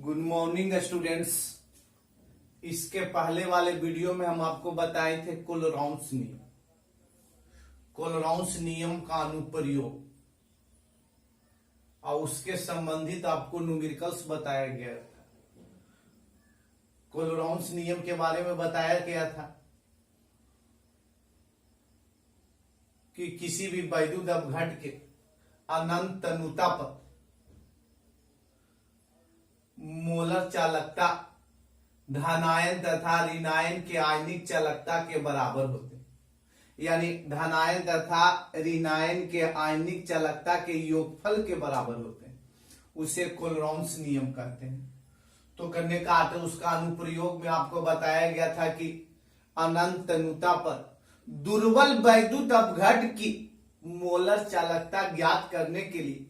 Good morning students. इसके पहले वाले वीडियो में हम आपको बताए थे कोलोराउंस नियम। कोलोराउंस नियम का अनुप्रयोग और उसके संबंधित आपको न्यूमेरिकल्स बताया गया था। कोलोराउंस नियम के बारे में बताया गया था कि किसी भी वैद्युत अपघट के अनंत तनुता पर मोलर चालकता धनायन तथा ऋणायन के आयनिक चालकता के बराबर होते हैं। यानी धनायन तथा ऋणायन के आयनिक चालकता के योगफल के बराबर होते हैं, उसे कोलोराउंस नियम कहते हैं। तो करने का अर्थ उसका अनुप्रयोग में आपको बताया गया था कि अनंत तनुता पर दुर्बल वैद्युत अपघट की मोलर चालकता ज्ञात करने के लिए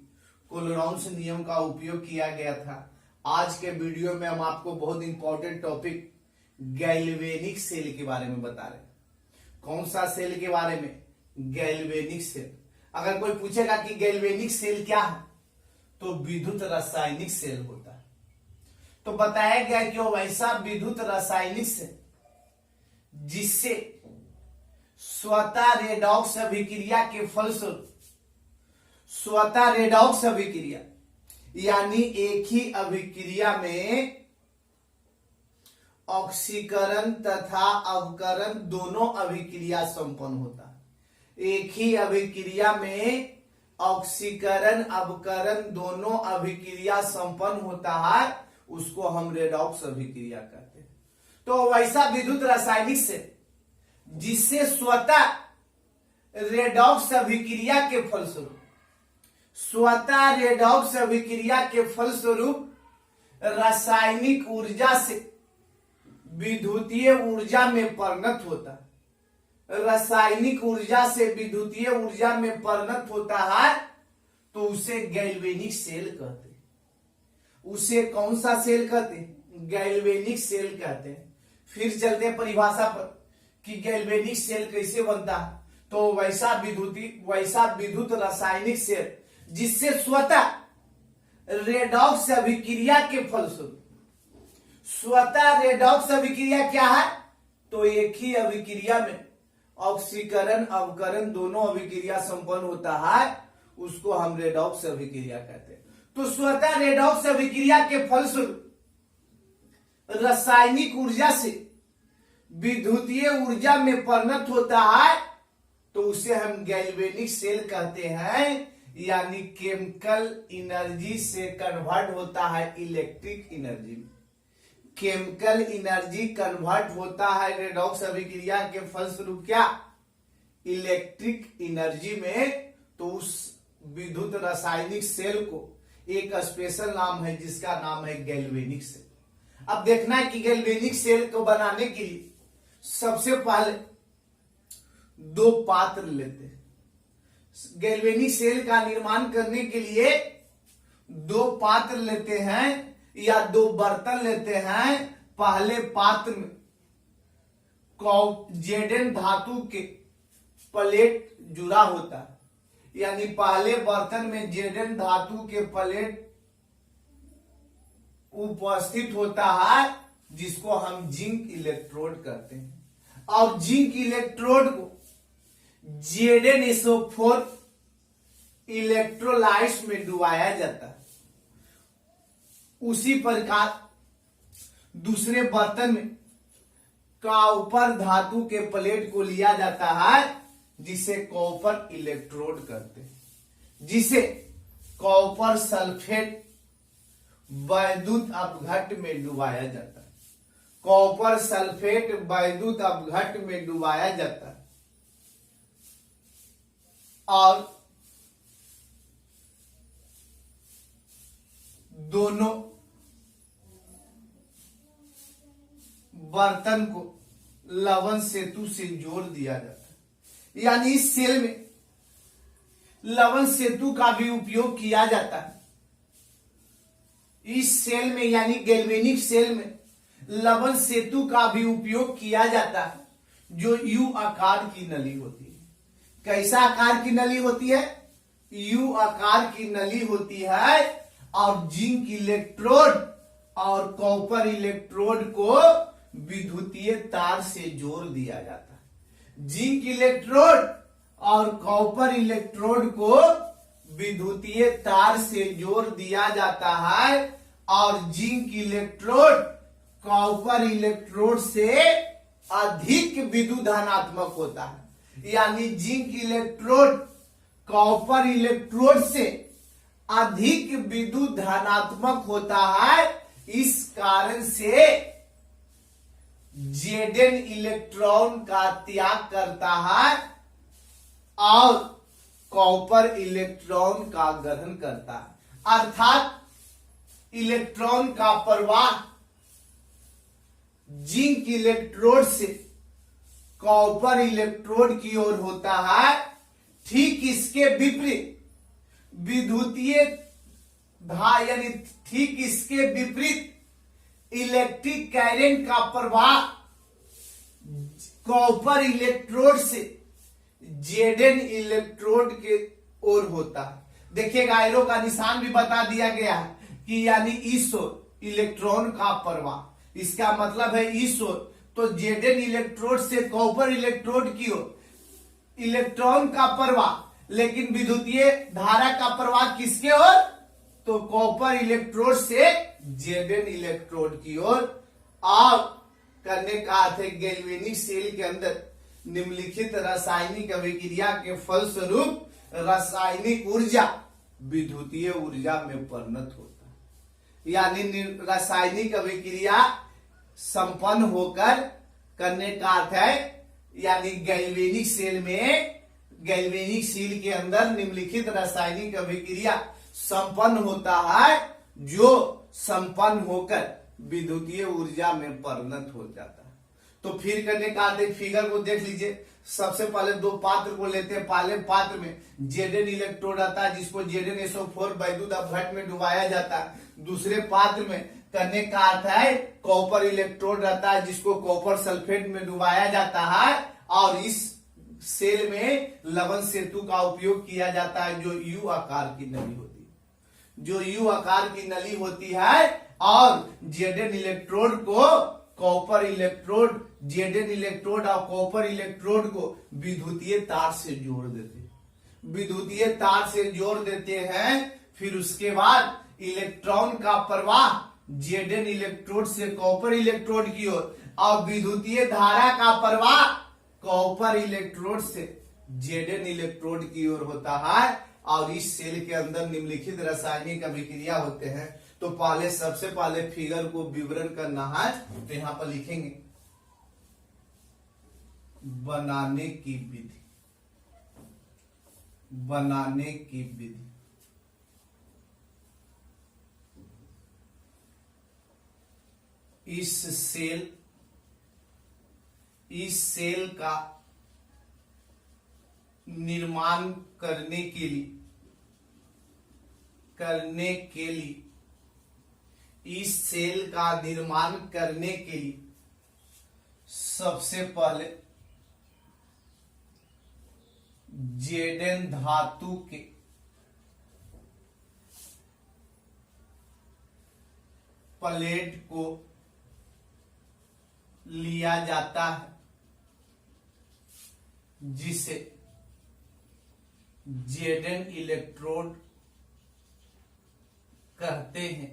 कोलोराउंस नियम का उपयोग किया गया था। आज के वीडियो में हम आपको बहुत इंपॉर्टेंट टॉपिक गैल्वेनिक सेल के बारे में बता रहे हैं। कौन सा सेल के बारे में? Galvanic cell. अगर कोई पूछेगा कि गैल्वेनिक सेल क्या है, तो विद्युत रासायनिक सेल होता है। तो बताया गया कि वो ऐसा विद्युत रासायनिक सेल जिससे स्वतः रेडॉक्स अभिक्रिया के फलस्वरूप स्वतः रेडॉक्स अभिक्रिया यानी एक ही अभिक्रिया में ऑक्सीकरण तथा अवकरण दोनों अभिक्रिया संपन्न होता है। एक ही अभिक्रिया में ऑक्सीकरण अवकरण दोनों अभिक्रिया संपन्न होता है, उसको हम रेडॉक्स अभिक्रिया कहते हैं। तो वैसा विद्युत रासायनिक से जिससे स्वतः रेडॉक्स अभिक्रिया के फलस्वरूप रासायनिक ऊर्जा से विद्युतीय ऊर्जा में परिणत होता है। रासायनिक ऊर्जा से विद्युतीय ऊर्जा में परिणत होता है, तो उसे गैल्वेनिक सेल कहते हैं। उसे कौन सा सेल कहते हैं? गैल्वेनिक सेल कहते हैं। फिर चलते हैं परिभाषा पर कि गैल्वेनिक सेल कैसे बनता है। तो वैसा विद्युत रासायनिक सेल जिससे स्वतः रेडॉक्स अभिक्रिया के फलस्वरूप स्वतः रेडॉक्स अभिक्रिया क्या है? तो एक ही अभिक्रिया में ऑक्सीकरण अवकरण दोनों अभिक्रिया संपन्न होता है, उसको हम रेडॉक्स अभिक्रिया कहते हैं। तो स्वतः रेडॉक्स अभिक्रिया के फलस्वरूप रासायनिक ऊर्जा से विद्युतीय ऊर्जा में परिणत होता है, तो उसे हम गैल्वेनिक सेल कहते हैं। यानी केमिकल एनर्जी से कन्वर्ट होता है इलेक्ट्रिक एनर्जी में। केमिकल एनर्जी कन्वर्ट होता है रेडॉक्स अभिक्रिया के फलस्वरूप क्या? इलेक्ट्रिक एनर्जी में। तो उस विद्युत रासायनिक सेल को एक स्पेशल नाम है जिसका नाम है गैल्वेनिक सेल। अब देखना है कि गैल्वेनिक सेल को बनाने के लिए सबसे पहले दो पात्र लेते हैं। गैल्वेनिक सेल का निर्माण करने के लिए दो पात्र लेते हैं या दो बर्तन लेते हैं। पहले पात्र में जेडन धातु के प्लेट जुड़ा होता है। यानी पहले बर्तन में जेडन धातु के प्लेट उपस्थित होता है, जिसको हम जिंक इलेक्ट्रोड कहते हैं। और जिंक इलेक्ट्रोड को ZnSO4 इलेक्ट्रोलाइट्स में डुबाया जाता है। उसी प्रकार दूसरे बर्तन में कॉपर धातु के प्लेट को लिया जाता है, जिसे कॉपर इलेक्ट्रोड कहते हैं, जिसे कॉपर सल्फेट वैद्युत अपघट में डुबाया जाता है। कॉपर सल्फेट वैद्युत अपघट में डुबाया जाता है और दोनों बर्तन को लवण सेतु से जोड़ दिया जाता है। यानी इस सेल में लवण सेतु का भी उपयोग किया जाता है। इस सेल में यानी गैल्वेनिक सेल में लवण सेतु का भी उपयोग किया जाता है, जो यू आकार की नली होती है। कैसा आकार की नली होती है? यू आकार की नली होती है और जिंक इलेक्ट्रोड और कॉपर इलेक्ट्रोड को विद्युतीय तार से जोड़ दिया जाता है। जिंक इलेक्ट्रोड और कॉपर इलेक्ट्रोड को विद्युतीय तार से जोड़ दिया जाता है और जिंक इलेक्ट्रोड कॉपर इलेक्ट्रोड से अधिक विद्युत धनात्मक होता है। यानी जिंक इलेक्ट्रोड कॉपर इलेक्ट्रोड से अधिक विद्युत धनात्मक होता है। इस कारण से Zn इलेक्ट्रॉन का त्याग करता है और कॉपर इलेक्ट्रॉन का ग्रहण करता है। अर्थात इलेक्ट्रॉन का प्रवाह जिंक इलेक्ट्रोड से कॉपर इलेक्ट्रोड की ओर होता है। ठीक इसके विपरीत विद्युतीय यानी ठीक इसके विपरीत इलेक्ट्रिक करंट का प्रवाह कॉपर इलेक्ट्रोड से Zn इलेक्ट्रोड के ओर होता है। देखिएगा एरो का निशान भी बता दिया गया है कि यानी इस ओर इलेक्ट्रॉन का प्रवाह, इसका मतलब है इस ओर, तो Zn इलेक्ट्रोड से कॉपर इलेक्ट्रोड की ओर इलेक्ट्रॉन का प्रवाह, लेकिन विद्युतीय धारा का प्रवाह किसके ओर, तो कॉपर इलेक्ट्रोड से Zn इलेक्ट्रोड की ओर। और करने का अर्थ है गैल्वेनिक सेल के अंदर निम्नलिखित रासायनिक अभिक्रिया के फलस्वरूप रासायनिक ऊर्जा विद्युतीय ऊर्जा में परिणत होता है। यानी रासायनिक अभिक्रिया संपन्न होकर करने का अर्थ है यानी गैल्वेनिक सेल में, गैल्वेनिक सेल के अंदर निम्नलिखित रासायनिक अभिक्रिया संपन्न होता है जो संपन्न होकर विद्युतीय ऊर्जा में परिणत हो जाता है। तो फिर करने का फिगर को देख लीजिए। सबसे पहले दो पात्र को लेते हैं। पहले पात्र में Zn इलेक्ट्रोड आता है जिसको ZnSO4 वैद्युत अपघट में डुबाया जाता है। दूसरे पात्र में करने का अर्थ है कॉपर इलेक्ट्रोड रहता है जिसको कॉपर सल्फेट में डुबाया जाता है और इस सेल में लवण सेतु का उपयोग किया जाता है जो यू आकार की नली होती है, जो यू आकार की नली होती है। और Zn इलेक्ट्रोड को कॉपर इलेक्ट्रोड, Zn इलेक्ट्रोड और कॉपर इलेक्ट्रोड को विद्युतीय तार से जोड़ देते हैं, विद्युतीय तार से जोड़ देते हैं। फिर उसके बाद इलेक्ट्रॉन का प्रवाह Zn इलेक्ट्रोड से कॉपर इलेक्ट्रोड की ओर और विद्युतीय धारा का प्रवाह कॉपर इलेक्ट्रोड से Zn इलेक्ट्रोड की ओर होता है। और इस सेल के अंदर निम्नलिखित रासायनिक अभिक्रिया होते हैं। तो पहले सबसे पहले फिगर को विवरण करना है तो यहां पर लिखेंगे बनाने की विधि, बनाने की विधि। इस सेल का निर्माण करने के लिए इस सेल का निर्माण करने के लिए सबसे पहले Zn धातु के प्लेट को लिया जाता है जिसे Zn इलेक्ट्रोड कहते हैं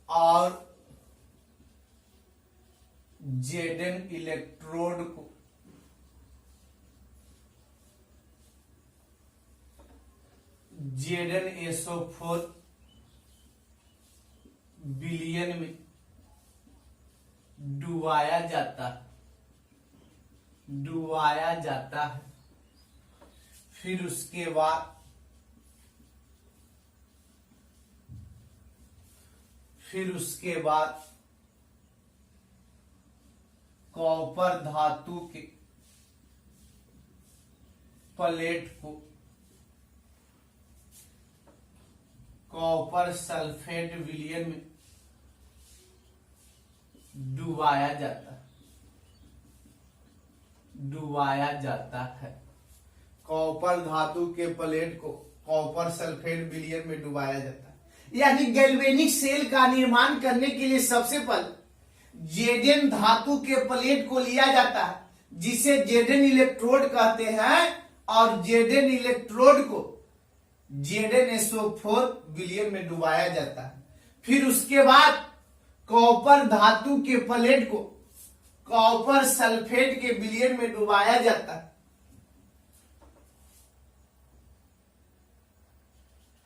और Zn इलेक्ट्रोड को ZnSO4 विलयन में डुबाया जाता है। फिर उसके बाद कॉपर धातु के प्लेट को कॉपर सल्फेट विलयन में डुबाया जाता है। कॉपर धातु के प्लेट को कॉपर सल्फेट विलयन में डुबाया जाता है। यानी गैल्वेनिक सेल का निर्माण करने के लिए सबसे पहले जेडेन धातु के प्लेट को लिया जाता है, जिसे जेडेन इलेक्ट्रोड कहते हैं, और जेडेन इलेक्ट्रोड को ZnSO4 विलयन में डुबाया जाता है। फिर उसके बाद कॉपर धातु के प्लेट को कॉपर सल्फेट के विलयन में डुबाया जाता है,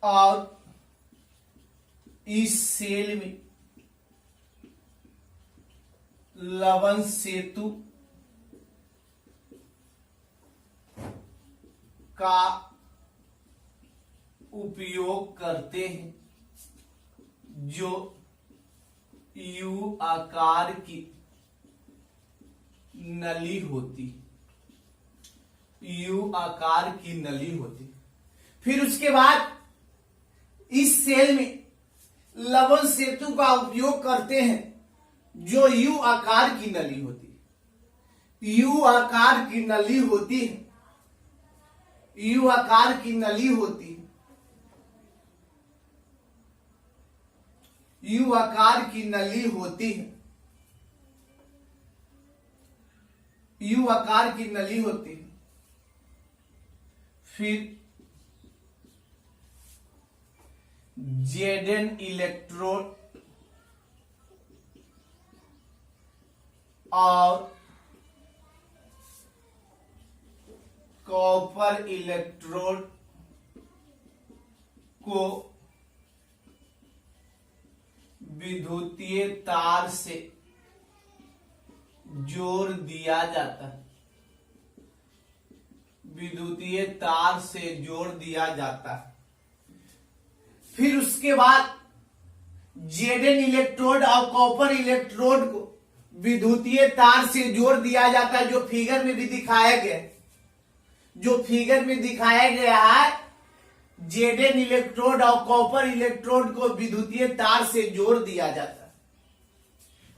और इस सेल में लवण सेतु का उपयोग करते हैं, जो यू आकार की नली होती, यू आकार की नली होती। फिर उसके बाद इस सेल में लवण सेतु का उपयोग करते हैं, जो यू आकार की नली होती है, यू आकार की नली होती है, यू आकार की नली होती है, यू आकार की नली होती है, यू आकार की नली होती है। फिर जेडेन इलेक्ट्रोड और कॉपर इलेक्ट्रोड को विद्युतीय तार से जोड़ दिया जाता है, विद्युतीय तार से जोड़ दिया जाता है। फिर उसके बाद जेडेन इलेक्ट्रोड और कॉपर इलेक्ट्रोड को विद्युतीय तार से जोड़ दिया जाता है, जो फिगर में भी दिखाया गया, जो फिगर में दिखाया गया है। जेडेन इलेक्ट्रोड और कॉपर इलेक्ट्रोड को विद्युतीय तार से जोड़ दिया जाता है,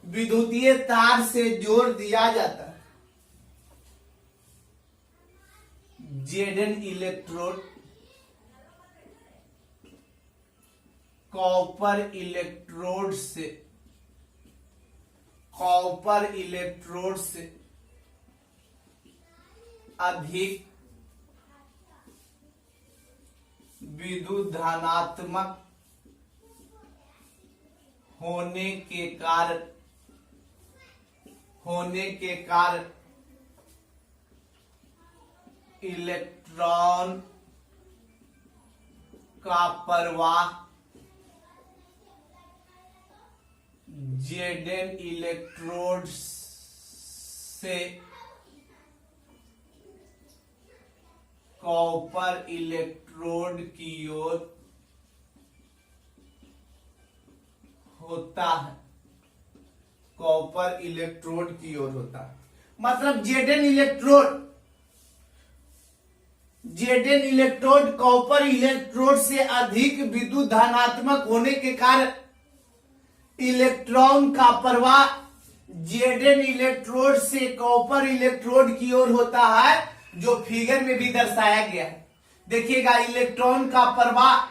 विद्युतीय तार से जोड़ दिया जाता है। जेडेन इलेक्ट्रोड कॉपर इलेक्ट्रोड से अधिक विद्युत धनात्मक होने के कारण इलेक्ट्रॉन का प्रवाह जेडेन इलेक्ट्रोड से कॉपर इलेक्ट्रोड की ओर होता है, कॉपर इलेक्ट्रोड की ओर होता है। मतलब जेडेन इलेक्ट्रोड कॉपर इलेक्ट्रोड से अधिक विद्युत धनात्मक होने के कारण इलेक्ट्रॉन का प्रवाह जेडेन इलेक्ट्रोड से कॉपर इलेक्ट्रोड की ओर होता है, जो फिगर में भी दर्शाया गया है। देखिएगा, इलेक्ट्रॉन का प्रवाह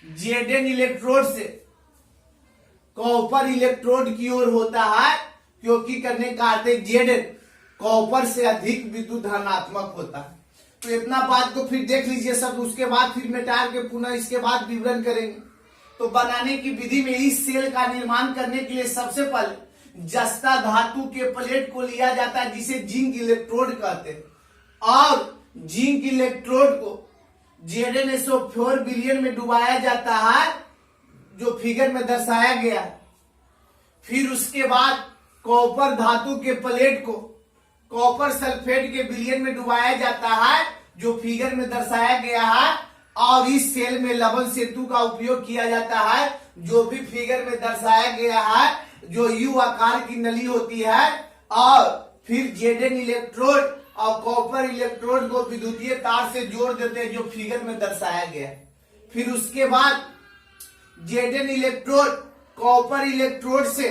जेडेन इलेक्ट्रोड से कॉपर इलेक्ट्रोड की ओर होता है, क्योंकि करने का अर्थ जेडेन कॉपर से अधिक विद्युत धनात्मक होता है। तो इतना बात को फिर देख लीजिए सब, उसके बाद फिर मिटा के पुनः इसके बाद विवरण करेंगे। तो बनाने की विधि में इस सेल का निर्माण करने के लिए सबसे पहले जस्ता धातु के प्लेट को लिया जाता है, जिसे जिंक इलेक्ट्रोड कहते हैं, और जिंक इलेक्ट्रोड को ZnSO4 विलयन में डुबाया जाता है, जो फिगर में दर्शाया गया है। फिर उसके बाद कॉपर धातु के प्लेट को कॉपर सल्फेट के विलयन में डुबाया जाता है, जो फिगर में दर्शाया गया है, और इस सेल में लवण सेतु का उपयोग किया जाता है, जो भी फिगर में दर्शाया गया है, जो यू आकार की नली होती है। और फिर जेडेन इलेक्ट्रोड और कॉपर इलेक्ट्रोड को विद्युतीय तार से जोड़ देते हैं, जो फिगर में दर्शाया गया है। फिर उसके बाद जेडेन इलेक्ट्रोड कॉपर इलेक्ट्रोड से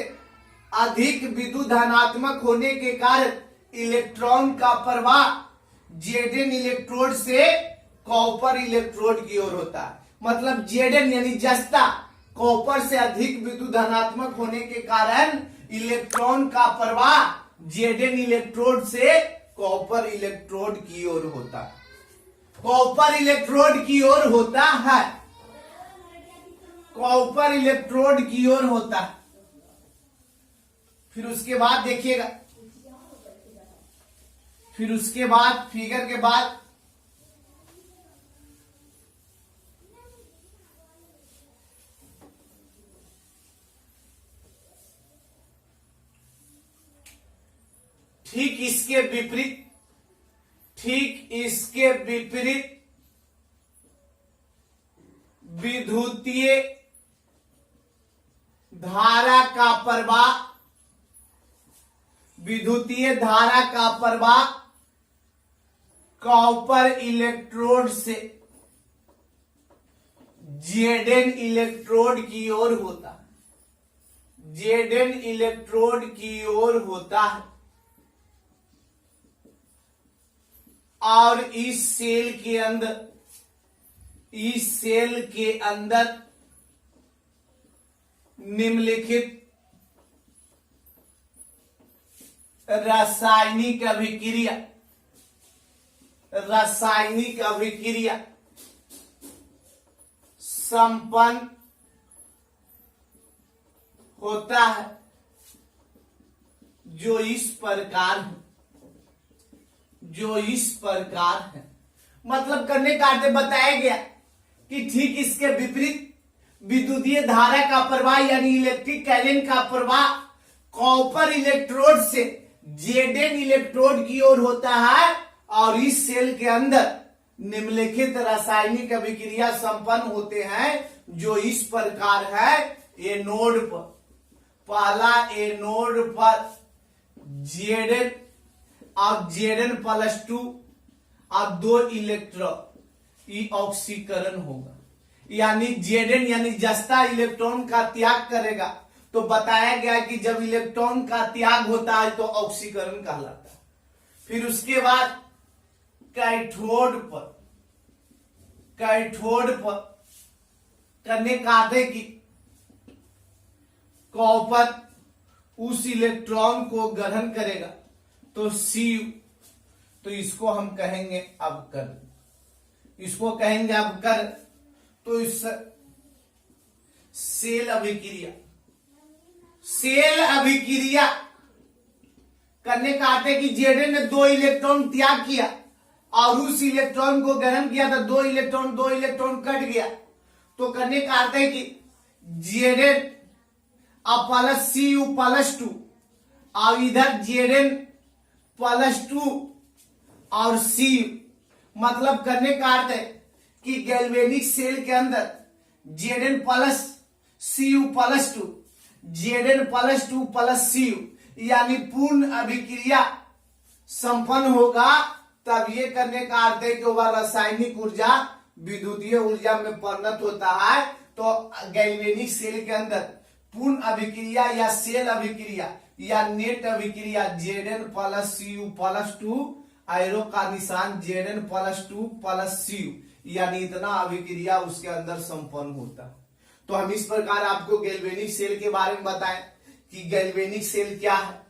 अधिक विद्युत धनात्मक होने के कारण इलेक्ट्रॉन का प्रवाह जेडेन इलेक्ट्रोड से कॉपर इलेक्ट्रोड की ओर होता है। मतलब जेडेन यानी जस्ता कॉपर से अधिक विद्युत धनात्मक होने के कारण इलेक्ट्रॉन का प्रवाह Zn इलेक्ट्रोड से कॉपर इलेक्ट्रोड की ओर होता है, कॉपर इलेक्ट्रोड की ओर होता है, कॉपर इलेक्ट्रोड की ओर होता है। फिर उसके बाद देखिएगा, फिर उसके बाद फिगर के बाद ठीक इसके विपरीत, ठीक इसके विपरीत विद्युतीय धारा का प्रवाह, विद्युतीय धारा का प्रवाह कॉपर इलेक्ट्रोड से Zn इलेक्ट्रोड की ओर होता है, Zn इलेक्ट्रोड की ओर होता है। और इस सेल के अंदर, इस सेल के अंदर निम्नलिखित रासायनिक अभिक्रिया, रासायनिक अभिक्रिया संपन्न होता है, जो इस प्रकार है, जो इस प्रकार है। मतलब करने का अर्थ बताया गया कि ठीक इसके विपरीत विद्युतीय धारा का प्रवाह यानी इलेक्ट्रिक करंट का प्रवाह कॉपर इलेक्ट्रोड से Zn इलेक्ट्रोड की ओर होता है और इस सेल के अंदर निम्नलिखित रासायनिक अभिक्रिया संपन्न होते हैं, जो इस प्रकार है। एनोड पर, पहला एनोड पर Zn, अब Zn+2, अब 2 इलेक्ट्रॉन, ये ऑक्सीकरण होगा, यानी Zn यानी जस्ता इलेक्ट्रॉन का त्याग करेगा। तो बताया गया कि जब इलेक्ट्रॉन का त्याग होता है तो ऑक्सीकरण कहलाता है। फिर उसके बाद कैथोड पर, कैथोड पर करने का अर्थ है कि कॉपर उस इलेक्ट्रॉन को ग्रहण करेगा तो Cu, तो इसको हम कहेंगे अवकर, इसको कहेंगे अवकर। तो इस सेल अभिक्रिया, सेल अभिक्रिया करने का अर्थ है कि Zn ने 2 इलेक्ट्रॉन त्याग किया और उस इलेक्ट्रॉन को ग्रहण किया तो 2 इलेक्ट्रॉन कट गया। तो करने का अर्थ है कि Zn अब प्लस Cu+2 और इधर Zn+2 और Cu, मतलब करने का अर्थ है कि गैल्वेनिक सेल के अंदर Zn+Cu+2, Zn+2+Cu यानी पूर्ण अभिक्रिया संपन्न होगा। तब ये करने का अर्थ है कि वह रासायनिक ऊर्जा विद्युतीय ऊर्जा में परिणत होता है। तो गैल्वेनिक सेल के अंदर पूर्ण अभिक्रिया या सेल अभिक्रिया या नेट अभिक्रिया Zn+Cu+2, एरो का निशान Zn+2+Cu, यानी इतना अभिक्रिया उसके अंदर संपन्न होता है। तो हम इस प्रकार आपको गैल्वेनिक सेल के बारे में बताएं कि गैल्वेनिक सेल क्या है।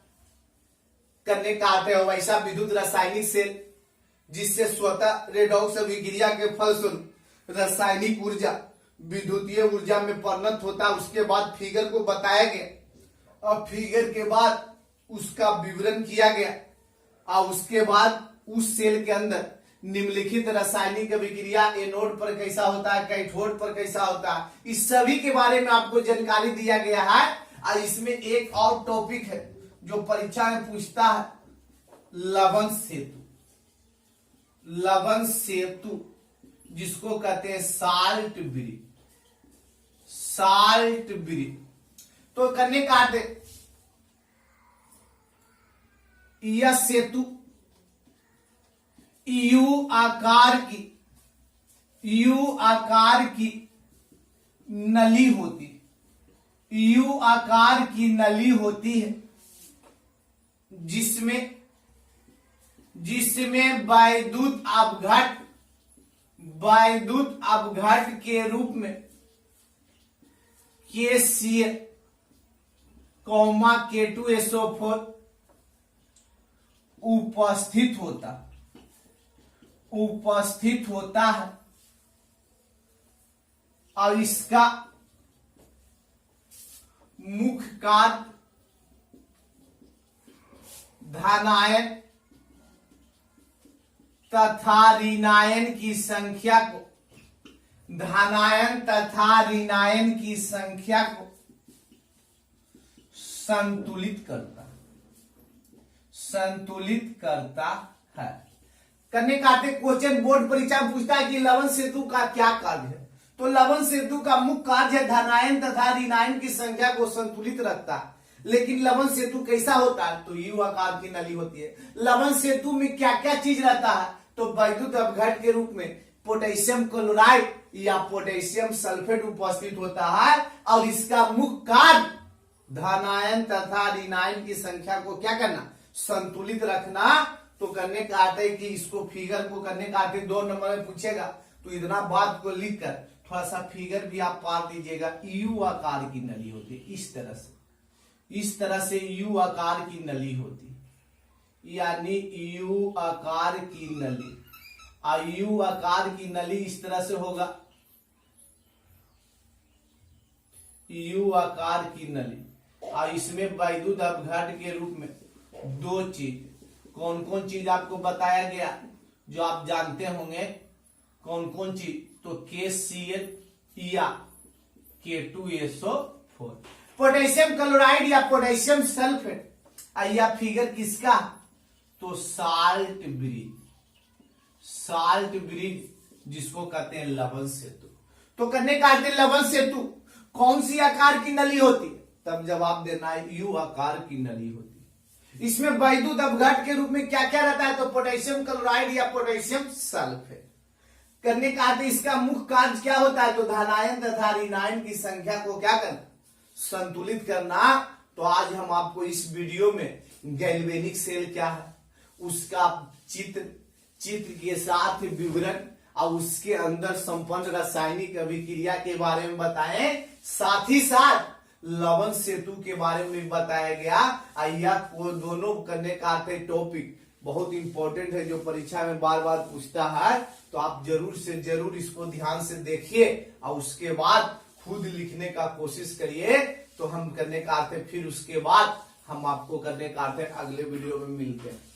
करने का अर्थ है वैसा विद्युत रासायनिक सेल जिससे स्वतः रेडॉक्स अभिक्रिया के फलस्वरूप रासायनिक ऊर्जा विद्युतीय ऊर्जा में परिणत होता है। उसके बाद फिगर को बताया गया और फिगर के बाद उसका विवरण किया गया और उसके बाद उस सेल के अंदर निम्नलिखित रासायनिक अभिक्रिया एनोड पर कैसा होता है, कैथोड पर कैसा होता है, इस सभी के बारे में आपको जानकारी दिया गया है। और इसमें एक और टॉपिक है जो परीक्षा में पूछता है, लवण सेतु। लवण सेतु जिसको कहते हैं साल्ट ब्रिज, साल्ट ब्रिज। तो करने का अर्थ है यह सेतु यू आकार की नली होती है, यू आकार की नली होती है जिसमें वैद्युत अपघट के रूप में KCl, K2SO4 उपस्थित होता है और इसका मुख्य कार्य धनायन तथा ऋणायन की संख्या को संतुलित करता है। करने का क्वेश्चन बोर्ड परीक्षा में पूछता है कि लवण सेतु का क्या कार्य है। तो लवण सेतु का मुख्य कार्य है धनायन तथा ऋणायन की संख्या को संतुलित रखता है। लेकिन लवण सेतु कैसा होता है? तो यू आकार की नली होती है। लवण सेतु में क्या क्या चीज रहता है? तो वैद्युत अपघट के रूप में पोटेशियम क्लोराइड या पोटेशियम सल्फेट उपस्थित होता है और इसका मुख्य कार्य धनायन तथा ऋणायन की संख्या को क्या करना? संतुलित रखना। तो करने का अर्थ है कि इसको फिगर को करने का अर्थ 2 नंबर में पूछेगा तो इतना बात को लिखकर थोड़ा सा फिगर भी आप पार दीजिएगा। यू आकार की नली होती है, इस तरह से यू आकार की नली होती है, यानी यू आकार की नली। यू आकार की नली इस तरह से होगा, यू आकार की नली। और इसमें वैद्युत अपघट के रूप में 2 चीज, कौन कौन चीज आपको बताया गया जो आप जानते होंगे? कौन कौन चीज? तो KCl या K2SO4, पोटेशियम क्लोराइड या पोटेशियम सल्फेट। या फिगर किसका? तो साल्ट ब्रिज जिसको कहते हैं लवण सेतु। तो करने का अर्थ लवण सेतु कौन सी आकार की नली होती है? तब जवाब देना है यू आकार की नली होती है। इसमें वैद्युत अपघट के रूप में क्या क्या रहता है? तो पोटेशियम क्लोराइड या पोटेशियम सल्फेट। करने का अर्थ इसका मुख्य कार्य क्या होता है? तो धनायन तथा ऋणायन की संख्या को क्या करना? संतुलित करना। तो आज हम आपको इस वीडियो में गैल्वेनिक सेल क्या है उसका चित्र के साथ विवरण और उसके अंदर संपन्न रासायनिक अभिक्रिया के बारे में बताएं। साथ ही साथ लवण सेतु के बारे में बताया गया। यह दोनों करने का टॉपिक बहुत इंपॉर्टेंट है जो परीक्षा में बार बार पूछता है। तो आप जरूर से जरूर इसको ध्यान से देखिए और उसके बाद खुद लिखने का कोशिश करिए। तो हम करने का फिर उसके बाद हम आपको करने का अगले वीडियो में मिलते हैं।